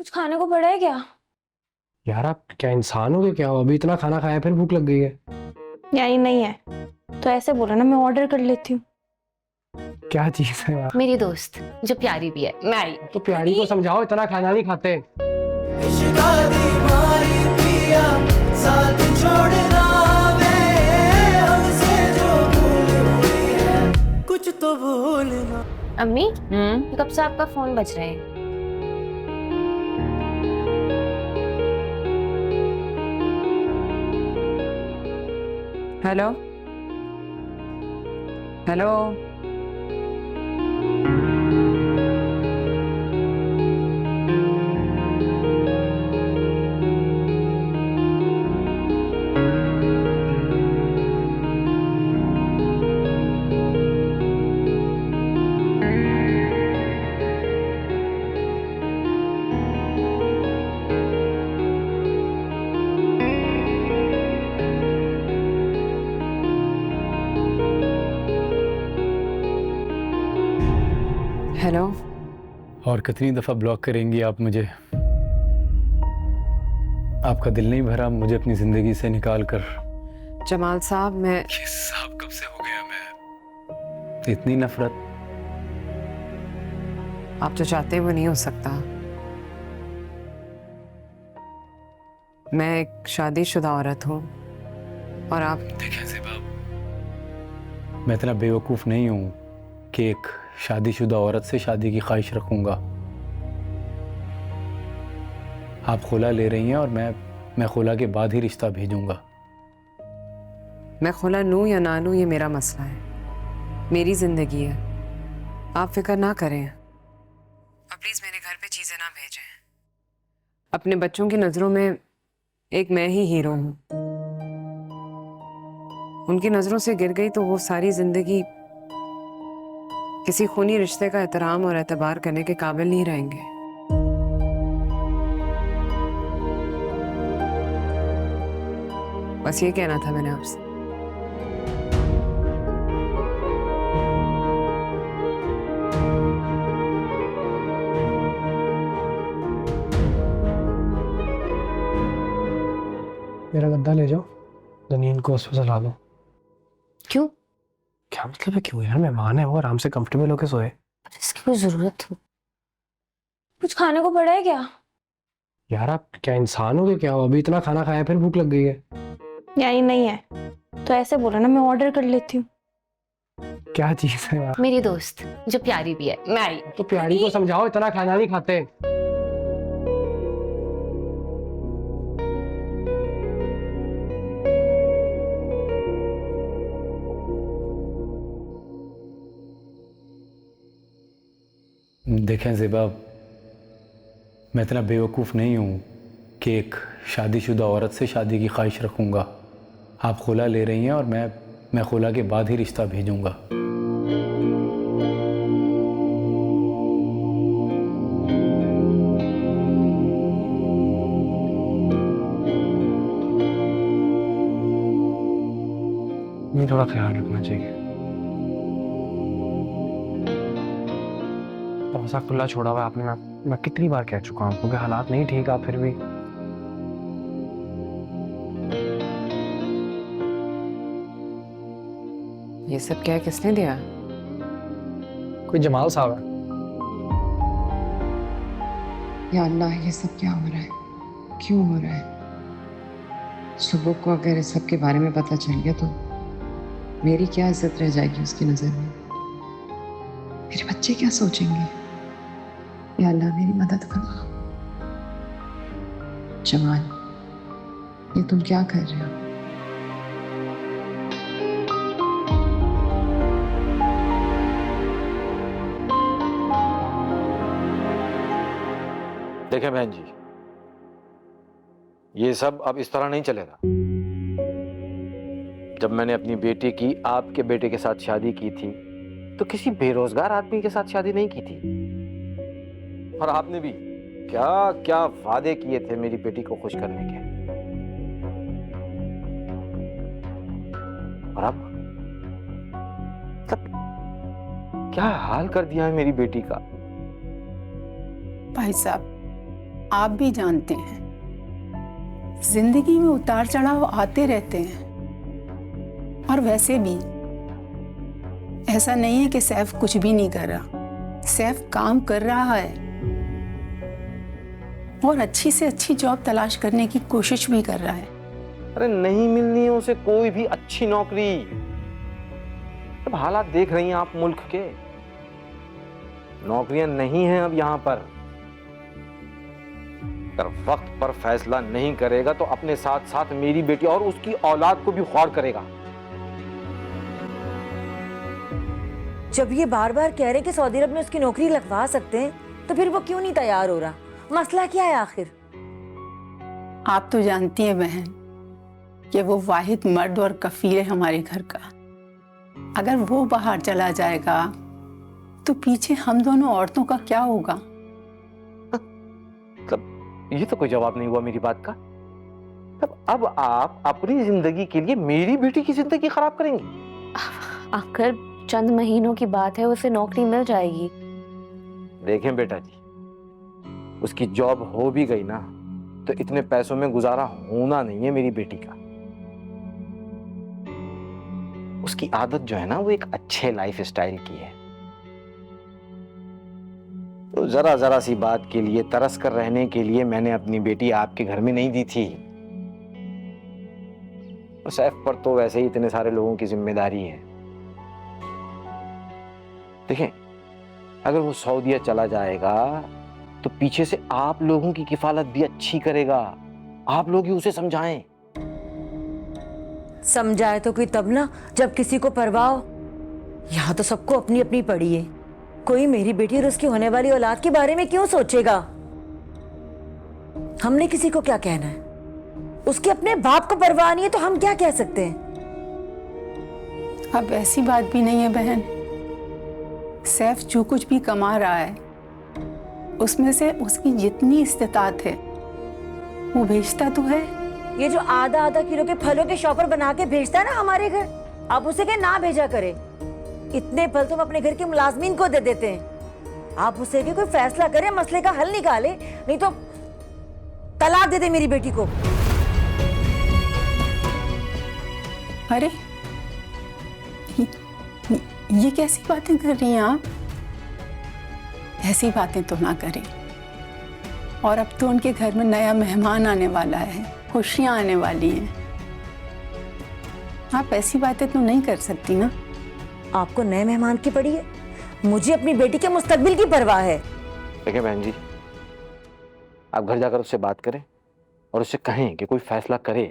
कुछ खाने को पड़ा है क्या? यार आप क्या इंसान हो गए क्या? अभी इतना खाना खाया फिर भूख लग गई है? यानी नहीं है तो ऐसे बोलो ना, मैं ऑर्डर कर लेती हूँ। क्या चीज है यार? मेरी दोस्त जो प्यारी भी है, मैं आई। तो प्यारी को समझाओ, इतना खाना नहीं खाते। कुछ तो भूलना। अम्मी, कब से आपका फोन बज रहा है? Hello hello. हेलो। और कितनी दफ़ा ब्लॉक करेंगी आप मुझे? आपका दिल नहीं भरा मुझे अपनी ज़िंदगी से निकाल कर? जमाल साहब, मैं ये साहब कब से हो गया मैं? इतनी नफरत? आप जो चाहते हैं वो नहीं हो सकता। मैं एक शादीशुदा औरत हूँ और आप देखें ज़ेबा, मैं इतना बेवकूफ़ नहीं हूँ कि एक शादीशुदा औरत से शादी की ख्वाहिश रखूँगा। आप खुला ले रही हैं और मैं खुला के बाद ही रिश्ता भेजूँगा। मैं खुला लूँ या ना लूँ ये मेरा मसला है, मेरी ज़िंदगी है। आप फिक्र ना करें और प्लीज़ मेरे घर पे चीज़ें ना भेजें। अपने बच्चों की नज़रों में एक मैं ही हीरो हूँ। उनकी नज़रों से गिर गई तो वो सारी ज़िंदगी किसी खूनी रिश्ते का एहतराम और एतबार करने के काबिल नहीं रहेंगे। बस ये कहना था मैंने आपसे। मेरा गद्दा ले जाओ, दनीन को उस पर सुला दो। क्यों? क्या मतलब है क्यों यार? मेहमान है वो, आराम से कंफर्टेबल होके सोए। इसकी कोई जरूरत हो? कुछ खाने को पड़ा है क्या? यार आप क्या इंसान हो गए क्या? अभी इतना खाना खाया फिर भूख लग गई है? यानी नहीं है तो ऐसे बोलो ना, मैं ऑर्डर कर लेती हूँ। क्या चीज है यार? मेरी दोस्त जो प्यारी भी है, मैं आई। तो प्यारी को समझाओ, इतना खाना नहीं खाते। देखें ज़ेबा, मैं इतना बेवकूफ़ नहीं हूँ कि एक शादीशुदा औरत से शादी की ख्वाहिश रखूँगा। आप खुला ले रही हैं और मैं खुला के बाद ही रिश्ता भेजूँगा। ये थोड़ा ख्याल रखना चाहिए। दरवाजा खुला छोड़ा हुआ है आपने। मैं कितनी बार कह चुका हूँ क्योंकि हालात नहीं ठीक, आप फिर भी। ये सब क्या किसने दिया? कोई जमाल साहब है। या अल्लाह, ये सब क्या हो रहा है? क्यों हो रहा है? सुबह को अगर इस सब के बारे में पता चल गया तो मेरी क्या इज्जत रह जाएगी उसकी नजर में? मेरे बच्चे क्या सोचेंगे? या अल्लाह, मेरी मदद करो। जमाल, ये तुम क्या कर रहे हो? देखें बहन जी, ये सब अब इस तरह नहीं चलेगा। जब मैंने अपनी बेटी की आपके बेटे के साथ शादी की थी तो किसी बेरोजगार आदमी के साथ शादी नहीं की थी। और आपने भी क्या क्या वादे किए थे मेरी बेटी को खुश करने के। और अब क्या हाल कर दिया है मेरी बेटी का। भाई साहब, आप भी जानते हैं, जिंदगी में उतार चढ़ाव आते रहते हैं। और वैसे भी ऐसा नहीं है कि सैफ कुछ भी नहीं कर रहा। सैफ काम कर रहा है और अच्छी से अच्छी जॉब तलाश करने की कोशिश भी कर रहा है। अरे नहीं मिलनी है उसे कोई भी अच्छी नौकरी। अब हालात देख रही हैं आप मुल्क के, नौकरियां नहीं हैं अब यहां पर। अगर वक्त पर फैसला नहीं करेगा तो अपने साथ साथ मेरी बेटी और उसकी औलाद को भी ख्वार करेगा। जब ये बार बार कह रहे कि सऊदी अरब में उसकी नौकरी लगवा सकते हैं तो फिर वो क्यों नहीं तैयार हो रहा? मसला क्या है आखिर? आप तो जानती हैं बहन कि वो वाहिद मर्द और कफील है हमारे घर का। अगर वो बाहर चला जाएगा तो पीछे हम दोनों औरतों का क्या होगा? मतलब ये तो कोई जवाब नहीं हुआ मेरी बात का। तब अब आप अपनी जिंदगी के लिए मेरी बेटी की जिंदगी खराब करेंगी? आखिर चंद महीनों की बात है, उसे नौकरी मिल जाएगी। देखें बेटा जी, उसकी जॉब हो भी गई ना तो इतने पैसों में गुजारा होना नहीं है मेरी बेटी का। उसकी आदत जो है ना वो एक अच्छे लाइफ स्टाइल की है। तो जरा जरा सी बात के लिए तरस कर रहने के लिए मैंने अपनी बेटी आपके घर में नहीं दी थी। और सैफ पर तो वैसे ही इतने सारे लोगों की जिम्मेदारी है। देखें, अगर वो सऊदीया चला जाएगा तो पीछे से आप लोगों की किफालत भी अच्छी करेगा। आप लोग ही उसे समझाएं। समझाए तो कोई तब ना जब किसी को परवाह हो। यहाँ तो सबको अपनी अपनी पड़ी है। कोई मेरी बेटी और उसकी होने वाली औलाद के बारे में क्यों सोचेगा? हमने किसी को क्या कहना है? उसके अपने बाप को परवाह नहीं है तो हम क्या कह सकते हैं? अब ऐसी बात भी नहीं है बहन। सैफ जो कुछ भी कमा रहा है उसमें से उसकी जितनी इस्तेतात है वो भेजता तो है। ये जो आधा आधा किलो के फलों के शॉपर बना के भेजता है ना हमारे घर, आप उसे क्या ना भेजा करे। इतने फल तुम अपने घर के मुलाजमीन को दे देते हैं। आप उसे भी कोई फैसला करे, मसले का हल निकाले, नहीं तो तलाक दे दे मेरी बेटी को। अरे ये कैसी बातें कर रही हैं आप? ऐसी बातें तो ना करें। और अब तो उनके घर में नया मेहमान आने वाला है, खुशियां आने वाली हैं। आप ऐसी बातें तो नहीं कर सकती ना। आपको नए मेहमान की पड़ी है, मुझे अपनी बेटी के मुस्तकबिल की परवाह है। देखिए बहन जी, आप घर जाकर उससे बात करें और उससे कहें कि कोई फैसला करे।